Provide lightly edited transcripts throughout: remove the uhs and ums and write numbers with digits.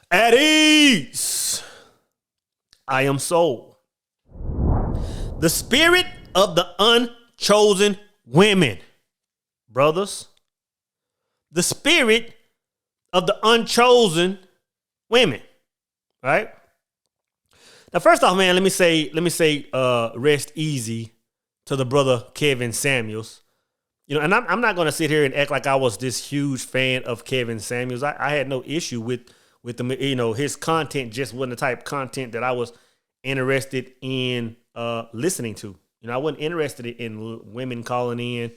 At ease. I am soul. The spirit of the unchosen women. Brothers. The spirit of the unchosen women. Right? Now, first off, man, let me say, rest easy to the brother Kevin Samuels. You know, and I'm not going to sit here and act like I was this huge fan of Kevin Samuels. I had no issue with the, you know, his content just wasn't the type of content that I was interested in listening to. You know, I wasn't interested in women calling in,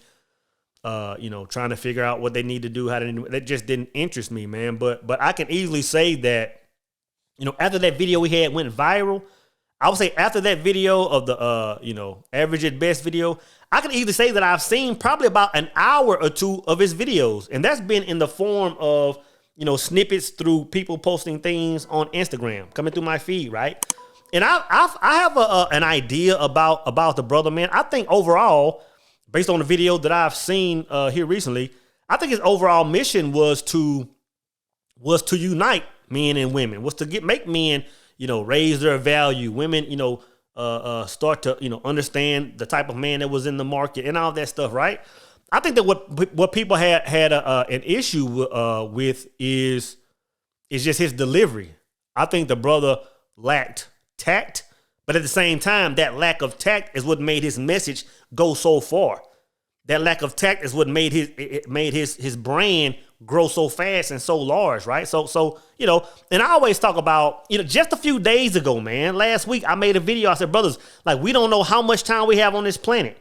you know, trying to figure out what they need to do, how to do. That just didn't interest me, man. But I can easily say that, you know, after that video we had went viral, I would say after that video of the, you know, average at best video, I can easily say that I've seen probably about an hour or two of his videos. And that's been in the form of, you know, snippets through people posting things on Instagram, coming through my feed, right? And I have an idea about the brother, man. I think overall, based on the video that I've seen here recently, I think his overall mission was to unite men and women, was to make men, you know, raise their value. Women, you know, start to, you know, understand the type of man that was in the market and all that stuff, right? I think that what people had an issue with is just his delivery. I think the brother lacked tact, but at the same time, that lack of tact is what made his message go so far. That lack of tact is what made his brand grow so fast and so large, right? So you know, and I always talk about, you know, just a few days ago, man, last week I made a video. I said, brothers, like, we don't know how much time we have on this planet.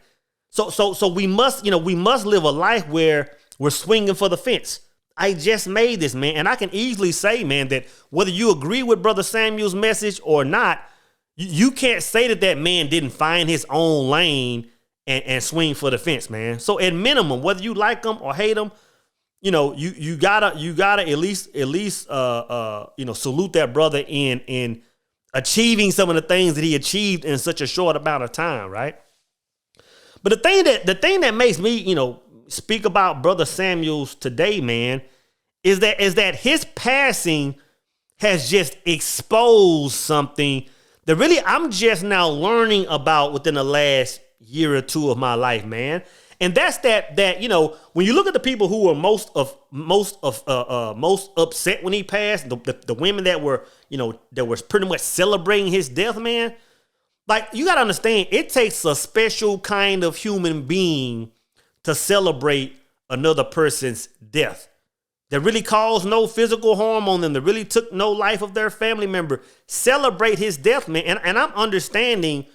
So we must, you know, we must live a life where we're swinging for the fence. I just made this, man, and I can easily say, man, that whether you agree with Brother Samuel's message or not, you can't say that man didn't find his own lane and swing for the fence, man. So at minimum, whether you like him or hate him, you know, you gotta at least you know, salute that brother in achieving some of the things that he achieved in such a short amount of time, right? But the thing that makes me, you know, speak about Brother Samuels today, man, is that his passing has just exposed something that really I'm just now learning about within the last year or two of my life, man. And that's that, you know, when you look at the people who were most upset when he passed, the women that were, you know, that was pretty much celebrating his death, man. Like, you got to understand, it takes a special kind of human being to celebrate another person's death. That really caused no physical harm on them, that really took no life of their family member. Celebrate his death, man. And I'm understanding,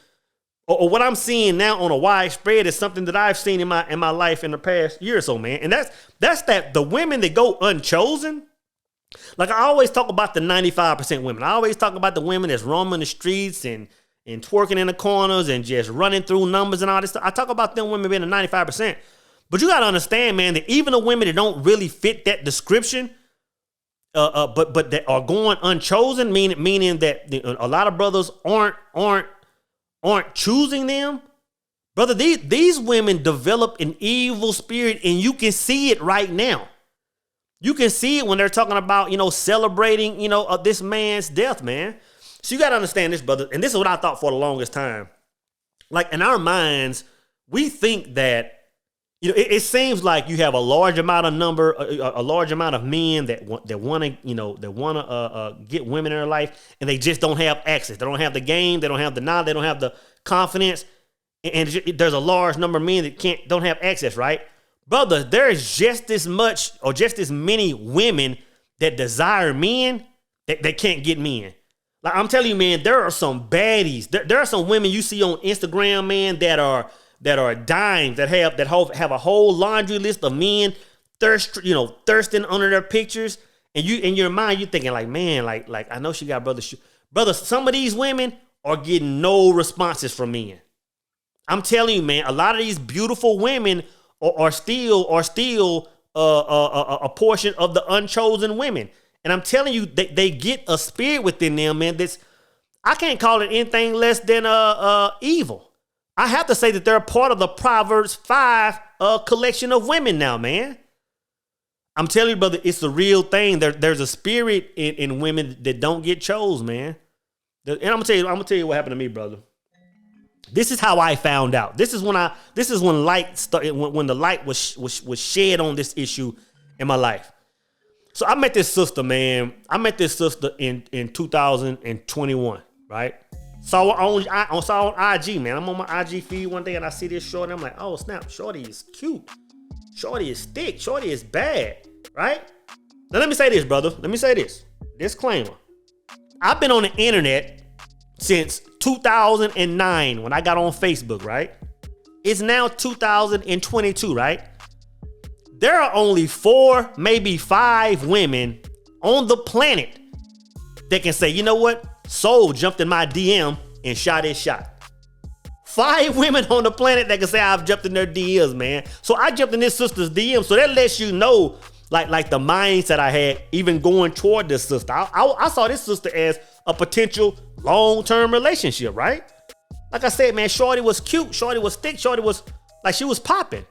or what I'm seeing now on a widespread is something that I've seen in my life in the past year or so, man. And that's the women that go unchosen. Like, I always talk about the 95% women. I always talk about the women that's roaming the streets and twerking in the corners and just running through numbers and all this stuff. I talk about them women being the 95%. But you got to understand, man, that even the women that don't really fit that description, but that are going unchosen, meaning that a lot of brothers aren't choosing them. Brother, these women develop an evil spirit, and you can see it right now. You can see it when they're talking about, you know, celebrating, you know, this man's death, man. So you got to understand this, brother. And this is what I thought for the longest time. Like, in our minds, we think that, you know, it seems like you have a large amount of men that want to, you know, that want to get women in their life, and they just don't have access. They don't have the game. They don't have the knowledge. They don't have the confidence. And there's a large number of men that don't have access, right? Brother, there's just as much or just as many women that desire men that can't get men. Like, I'm telling you, man, there are some baddies. There are some women you see on Instagram, man, that are dimes, that have a whole laundry list of men thirsting under their pictures. And you, in your mind, you're thinking like, man, like I know she got brother. Some of these women are getting no responses from men. I'm telling you, man, a lot of these beautiful women are still a portion of the unchosen women. And I'm telling you, they get a spirit within them, man, I can't call it anything less than evil. I have to say that they're part of the Proverbs 5 collection of women now, man. I'm telling you, brother, it's the real thing. There's a spirit in women that don't get chose, man. And I'm gonna tell you what happened to me, brother. This is how I found out. This is when light started, when the light was shed on this issue in my life. So I met this sister, man. I met this sister in 2021, right? Saw on IG, man. I'm on my IG feed one day and I see this shorty. I'm like, oh snap, shorty is cute. Shorty is thick. Shorty is bad, right? Now let me say this, brother. Let me say this. Disclaimer. I've been on the internet since 2009 when I got on Facebook, right? It's now 2022, right? There are only 4, maybe 5 women on the planet that can say, you know what? Soul jumped in my DM and shot his shot. 5 women on the planet that can say I've jumped in their DMs, man. So I jumped in this sister's DM. So that lets you know, like the mindset I had even going toward this sister. I saw this sister as a potential long-term relationship, right? Like I said, man, shorty was cute. Shorty was thick. Shorty was like, she was popping.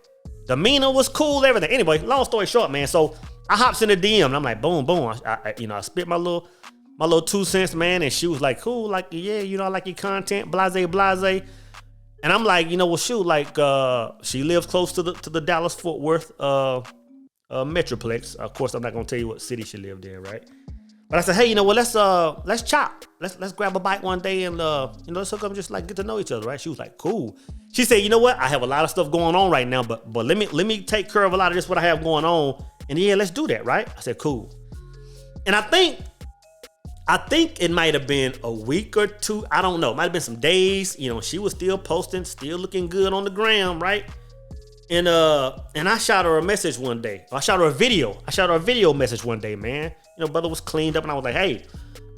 Demeanor was cool, everything. Anyway, long story short, man. So I hops in the DM and I'm like, boom, boom. I spit my little 2 cents, man. And she was like, cool, like, yeah, I like your content, blase, blase. And I'm like, well, shoot, like, she lives close to the Dallas-Fort Worth Metroplex. Of course, I'm not gonna tell you what city she lived in, right? But I said, hey, let's chop. Let's grab a bite one day and let's hook up and just like get to know each other, right? She was like, cool. She said, you know what? I have a lot of stuff going on right now, but let me take care of a lot of this what I have going on. And yeah, let's do that, right? I said, cool. And I think it might have been a week or 2. I don't know. It might have been some days. She was still posting, still looking good on the gram, right? And I shot her a message one day. I shot her a video message one day, man. Brother was cleaned up and I was like, hey,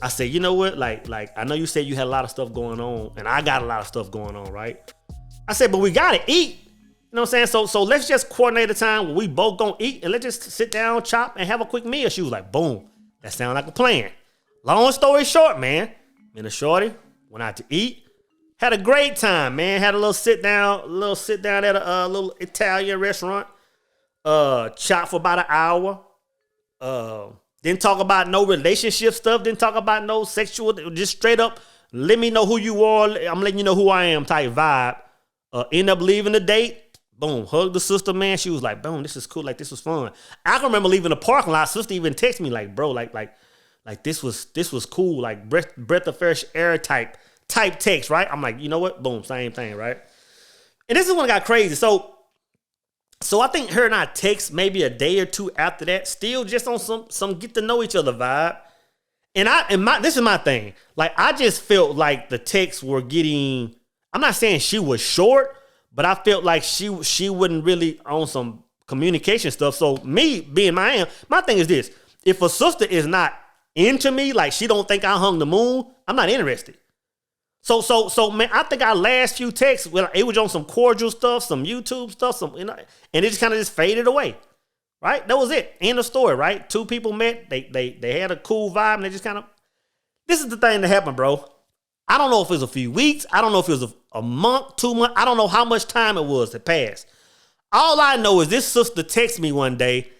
I said, you know what? Like I know you said you had a lot of stuff going on and I got a lot of stuff going on, right? I said, but we gotta eat. You know what I'm saying? So let's just coordinate a time where we both gonna eat and let's just sit down, chop, and have a quick meal. She was like, boom, that sounds like a plan. Long story short, man, me and the shorty went out to eat. Had a great time, man. Had a little sit down at a little Italian restaurant. Chop for about an hour. Didn't talk about no relationship stuff. Didn't talk about no sexual. Just straight up, let me know who you are. I'm letting you know who I am type vibe. End up leaving the date. Boom. Hugged the sister, man. She was like, boom, this is cool. Like, this was fun. I can remember leaving the parking lot. Sister even texted me like, bro, like this was cool. Like breath of fresh air type text, right? I'm like, you know what? Boom, same thing, right? And this is when it got crazy. So I think her and I text maybe a day or 2 after that, still just on some get to know each other vibe. And this is my thing. Like, I just felt like the texts were getting, I'm not saying she was short, but I felt like she wasn't really on some communication stuff. So me being my thing is this: if a sister is not into me, like she don't think I hung the moon, I'm not interested. So man, I think our last few texts, well, it was on some cordial stuff, some YouTube stuff, and it just kind of just faded away, right? That was it. End of story, right? 2 people met, they had a cool vibe, and they just kind of. This is the thing that happened, bro. I don't know if it was a few weeks. I don't know if it was a month, 2 months. I don't know how much time it was that passed. All I know is this sister texted me one day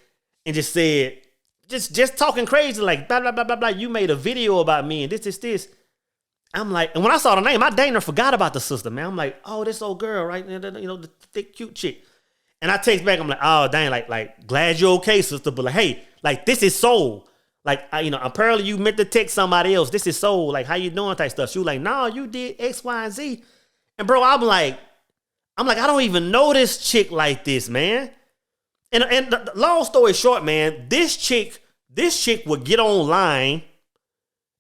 and just said, just talking crazy, like blah blah blah blah blah. You made a video about me and this. I'm like, and when I saw the name, I dang near forgot about the sister, man. I'm like, oh, this old girl, right? The thick, cute chick. And I text back, I'm like, oh, dang, like, glad you're okay, sister. But like, hey, like, this is soul. Like, apparently you meant to text somebody else. This is soul. Like, how you doing type stuff. She was like, no, you did X, Y, and Z. And bro, I'm like, I don't even know this chick like this, man. And the long story short, man, this chick would get online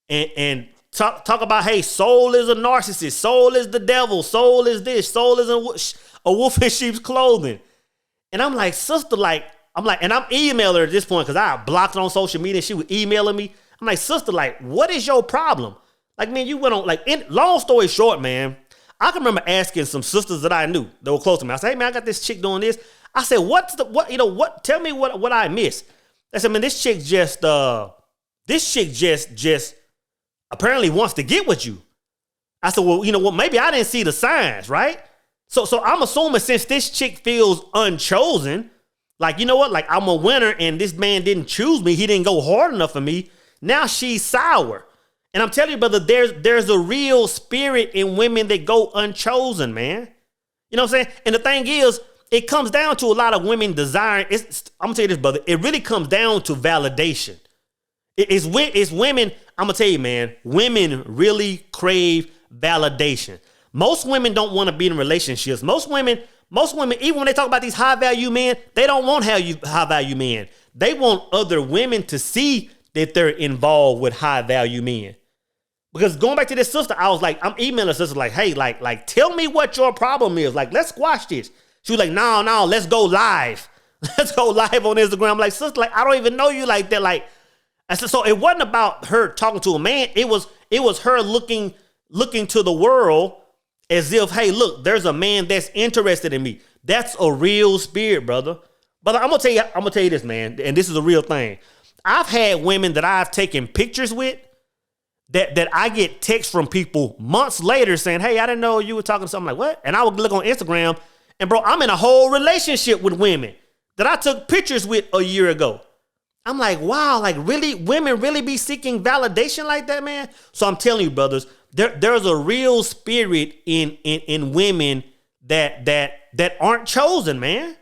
and talk about, hey, soul is a narcissist. Soul is the devil. Soul is this. Soul is a wolf in sheep's clothing. And I'm like, sister, and I'm emailing her at this point because I blocked her on social media. She was emailing me. I'm like, sister, like, what is your problem? Like, man, you went on, long story short, man, I can remember asking some sisters that I knew that were close to me. I said, hey, man, I got this chick doing this. I said, tell me what I missed. I said, man, this chick just apparently wants to get with you. I said, well, you know what? Maybe I didn't see the signs, right? So I'm assuming since this chick feels unchosen, Like, you know what? Like, I'm a winner and this man didn't choose me. He didn't go hard enough for me. Now she's sour. And I'm telling you, brother, there's a real spirit in women that go unchosen, man. You know what I'm saying? And the thing is, it comes down to a lot of women desiring, I'm gonna tell you this, brother, it really comes down to validation. It's women, I'm gonna tell you, man, women really crave validation. Most women don't want to be in relationships. Most women, even when they talk about these high value men, they don't want high value men. They want other women to see that they're involved with high value men. Because going back to this sister, I was like, I'm emailing her sister like, hey, like, tell me what your problem is. Like, let's squash this. She was like, no, let's go live. Let's go live on Instagram. I'm like, sister, like, I don't even know you like that. Like, I said, so it wasn't about her talking to a man. It was her looking to the world as if, hey, look, there's a man that's interested in me. That's a real spirit, brother. But I'm gonna tell you this, man, and this is a real thing. I've had women that I've taken pictures with that I get texts from people months later saying, hey, I didn't know you were talking to something. Like, what? And I would look on Instagram and, bro, I'm in a whole relationship with women that I took pictures with a year ago. I'm like, wow, like really, women really be seeking validation like that, man? So I'm telling you, brothers, there's a real spirit in women that aren't chosen, man.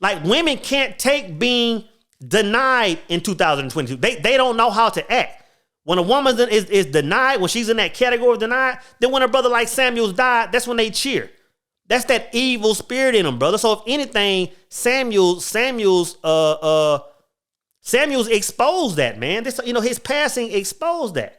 Like, women can't take being denied in 2022. They don't know how to act. When a woman is denied, when she's in that category of denied, then when her brother like Samuel's died, that's when they cheer. That's that evil spirit in them, brother. So if anything, Samuel's exposed that, man. This, his passing exposed that.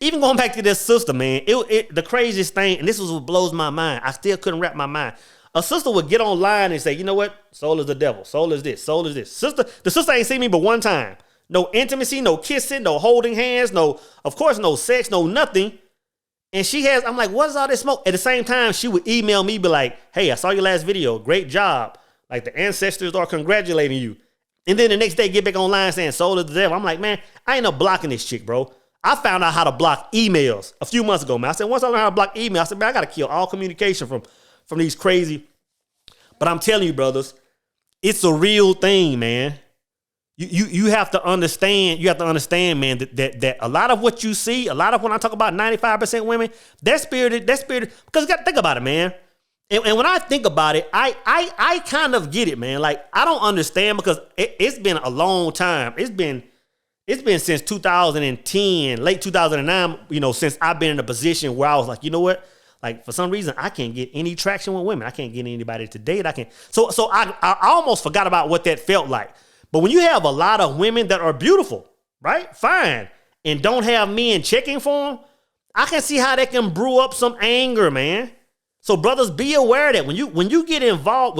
Even going back to this sister, man, the craziest thing, and this is what blows my mind. I still couldn't wrap my mind. A sister would get online and say, you know what? Soul is the devil. Soul is this. Soul is this. The sister ain't seen me but one time. No intimacy, no kissing, no holding hands, no sex, no nothing. And I'm like, what is all this smoke? At the same time, she would email me, be like, hey, I saw your last video. Great job. Like, the ancestors are congratulating you. And then the next day, get back online saying soul is the devil. I'm like, man, I ain't no blocking this chick, bro. I found out how to block emails a few months ago, man. I said, once I learned how to block emails, I said, man, I got to kill all communication from these crazy. But I'm telling you, brothers, it's a real thing, man. You have to understand, man, that a lot of what you see, a lot of when I talk about 95% women, they're spirited, because you got to think about it, man. And when I think about it, I kind of get it, man. Like, I don't understand because it's been a long time. It's been since 2010, late 2009, since I've been in a position where I was like, you know what? Like, for some reason, I can't get any traction with women. I can't get anybody to date. So I almost forgot about what that felt like. But when you have a lot of women that are beautiful, right? Fine. And don't have men checking for them, I can see how that can brew up some anger, man. So brothers, be aware that when you get involved